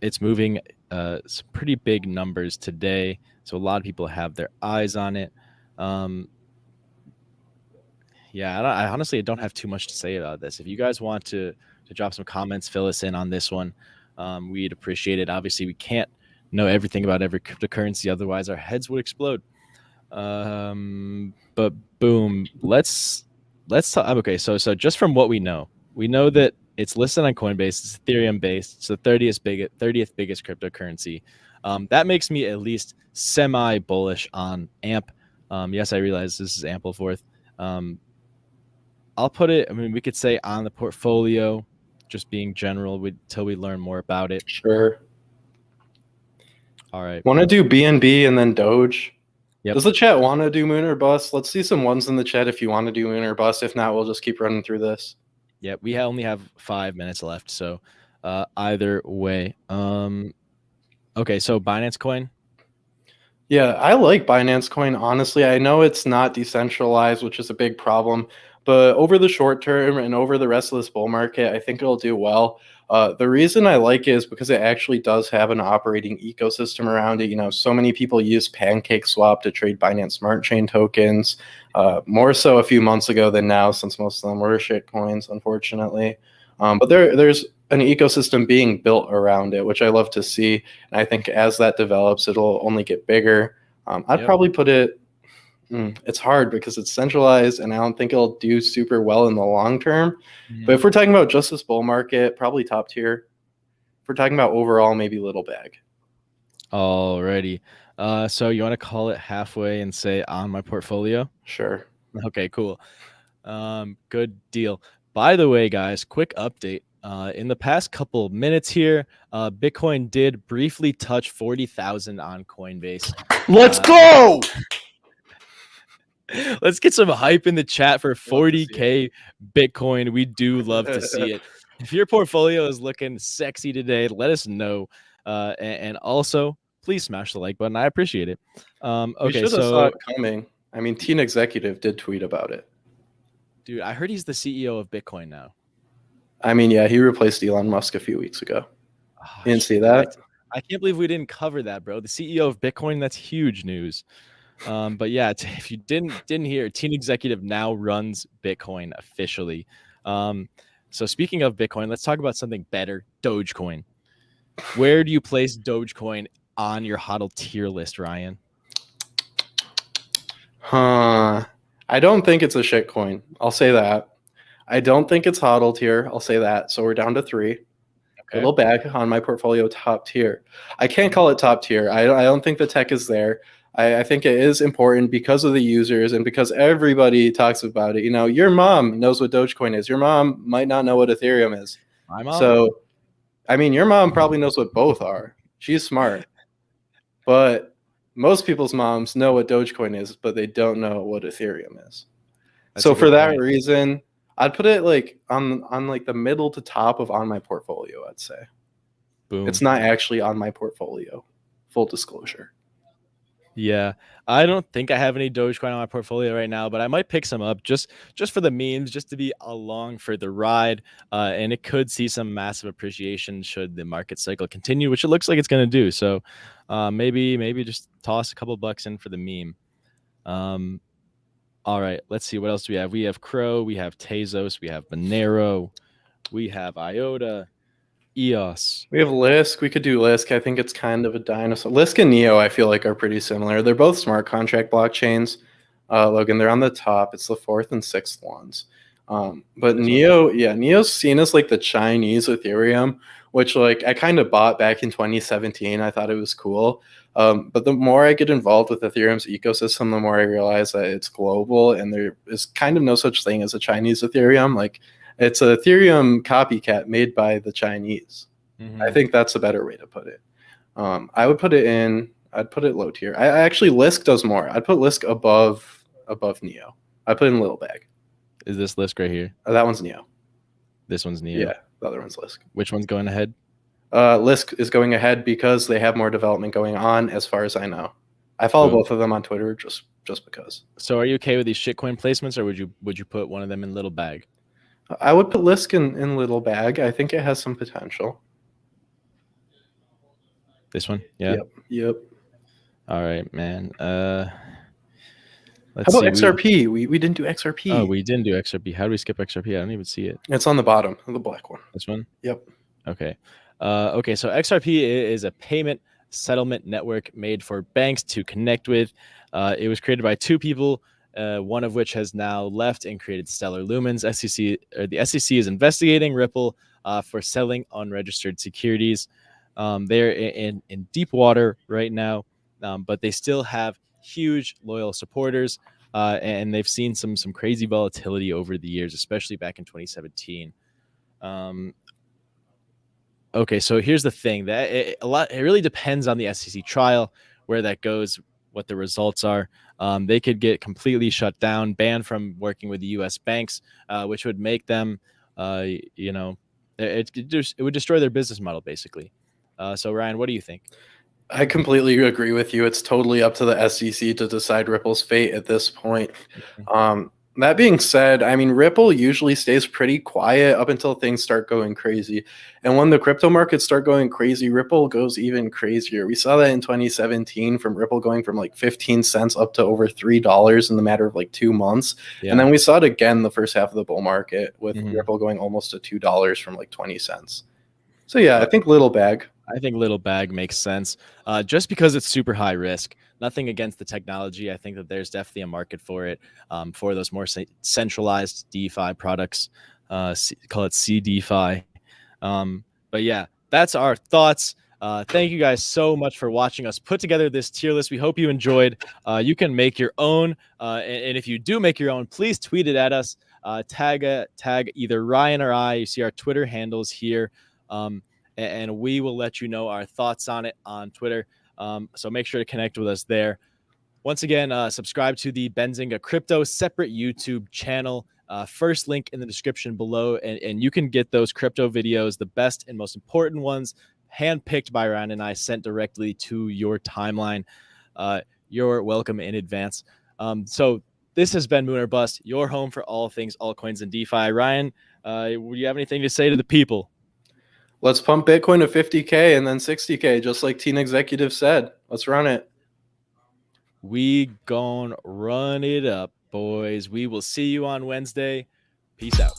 It's moving some pretty big numbers today, so a lot of people have their eyes on it. Yeah, I honestly don't have too much to say about this. If you guys want to drop some comments, fill us in on this one, we'd appreciate it. Obviously, we can't know everything about every cryptocurrency, otherwise our heads would explode. But boom, let's talk. Okay, so just from what we know that it's listed on Coinbase. It's Ethereum based. It's the 30th biggest cryptocurrency. That makes me at least semi bullish on AMP. Yes, I realize this is Ampleforth. I'll put it. I mean, we could say on the portfolio, just being general, till we learn more about it. Sure. All right. Want to do BNB and then Doge? Yep. Does the chat want to do Moon or Bust? Let's see some ones in the chat if you want to do Moon or Bust. If not, we'll just keep running through this. Yeah, we only have 5 minutes left, so either way. Okay, so Binance Coin. Yeah, I like Binance Coin, honestly. I know it's not decentralized, which is a big problem, but over the short term and over the rest of this bull market, I think it'll do well. The reason I like it is because it actually does have an operating ecosystem around it. So many people use PancakeSwap to trade Binance Smart Chain tokens, more so a few months ago than now, since most of them were shit coins, unfortunately. But there's an ecosystem being built around it, which I love to see. And I think as that develops, it'll only get bigger. I'd probably put it It's hard because it's centralized, and I don't think it'll do super well in the long term. Mhm. But if we're talking about just this bull market, probably top tier. If we're talking about overall, maybe little bag. Alrighty. So you want to call it halfway and say on my portfolio? Sure. Okay, cool. Good deal. By the way, guys, quick update. In the past couple minutes here, Bitcoin did briefly touch 40,000 on Coinbase. Let's go! Let's get some hype in the chat for 40K Bitcoin. We do love to see it. If your portfolio is looking sexy today, let us know. And also, please smash the like button. I appreciate it. We Okay, should have saw so it coming. I mean, Teen Executive did tweet about it. dude, I heard he's the CEO of Bitcoin now. I mean, yeah, he replaced Elon Musk a few weeks ago. You didn't see that? I can't believe we didn't cover that, bro. The CEO of Bitcoin, that's huge news. But yeah, if you didn't hear, Teen Executive now runs Bitcoin officially. So speaking of Bitcoin, let's talk about something better, Dogecoin. Where do you place Dogecoin on your HODL tier list, Ryan? I don't think it's a shit coin. I'll say that. I don't think it's HODL tier. I'll say that. So we're down to 3. Okay. Little bag on my portfolio, top tier. I can't call it top tier. I don't think the tech is there. I think it is important because of the users and because everybody talks about it. You know, your mom knows what Dogecoin is. Your mom might not know what Ethereum is. My mom? So, I mean, your mom probably knows what both are. She's smart. But most people's moms know what Dogecoin is, but they don't know what Ethereum is. So for that reason, I'd put it like on like the middle to top of on my portfolio, I'd say. Boom. It's not actually on my portfolio. Full disclosure. Yeah, I don't think I have any Dogecoin on my portfolio right now, but I might pick some up just for the memes, just to be along for the ride. And it could see some massive appreciation should the market cycle continue, which it looks like it's going to do. So maybe just toss a couple bucks in for the meme. All right, let's see. What else do we have? We have Crow, we have Tezos, we have Monero, we have IOTA, EOS. We have Lisk. We could do Lisk. I think it's kind of a dinosaur. Lisk and Neo, I feel like, are pretty similar. They're both smart contract blockchains. Logan, they're on the top. It's the 4th and 6th ones. But Neo, yeah, Neo's seen as like the Chinese Ethereum, which like I kind of bought back in 2017. I thought it was cool. But the more I get involved with Ethereum's ecosystem, the more I realize that it's global and there is kind of no such thing as a Chinese Ethereum. Like, it's an Ethereum copycat made by the Chinese. Mm-hmm. I think that's a better way to put it. I would put it in. I'd put it low tier. I actually Lisk does more. I'd put Lisk above Neo. I put in little bag. Is this Lisk right here? That one's Neo. This one's Neo. Yeah, the other one's Lisk. Which one's going ahead? Lisk is going ahead because they have more development going on, as far as I know. I follow both of them on Twitter just because. So, are you okay with these shitcoin placements, or would you put one of them in little bag? I would put Lisk in little bag. I think it has some potential. This one? Yeah. Yep. All right, man. How about XRP? We didn't do XRP. Oh, we didn't do XRP. How do we skip XRP? I don't even see it. It's on the bottom, the black one. This one? Yep. Okay. Okay, so XRP is a payment settlement network made for banks to connect with. It was created by 2 people. One of which has now left and created Stellar Lumens. The SEC is investigating Ripple for selling unregistered securities. They're in deep water right now, but they still have huge loyal supporters, and they've seen some crazy volatility over the years, especially back in 2017. Okay, so here's the thing: that it really depends on the SEC trial, where that goes, what the results are. They could get completely shut down, banned from working with the U.S. banks, which would make them, it would destroy their business model, basically. So, Ryan, what do you think? I completely agree with you. It's totally up to the SEC to decide Ripple's fate at this point. That being said, I mean, Ripple usually stays pretty quiet up until things start going crazy. And when the crypto markets start going crazy, Ripple goes even crazier. We saw that in 2017 from Ripple going from like 15 cents up to over $3 in the matter of like 2 months. Yeah. And then we saw it again the first half of the bull market with Ripple going almost to $2 from like 20 cents. So yeah, I think little bag. I think little bag makes sense, just because it's super high risk. Nothing against the technology. I think that there's definitely a market for it, for those more centralized DeFi products. Call it CDFi. But yeah, that's our thoughts. Thank you guys so much for watching us put together this tier list. We hope you enjoyed. You can make your own, and if you do make your own, please tweet it at us. Tag either Ryan or I. You see our Twitter handles here. And we will let you know our thoughts on it on Twitter. So make sure to connect with us there. Once again, subscribe to the Benzinga Crypto separate YouTube channel. First link in the description below, and you can get those crypto videos, the best and most important ones, handpicked by Ryan and I, sent directly to your timeline. You're welcome in advance. So this has been Moon or Bust, your home for all things altcoins and DeFi. Ryan, would you have anything to say to the people? Let's pump Bitcoin to 50K and then 60K, just like Teen Executive said. Let's run it. We gon' run it up, boys. We will see you on Wednesday. Peace out.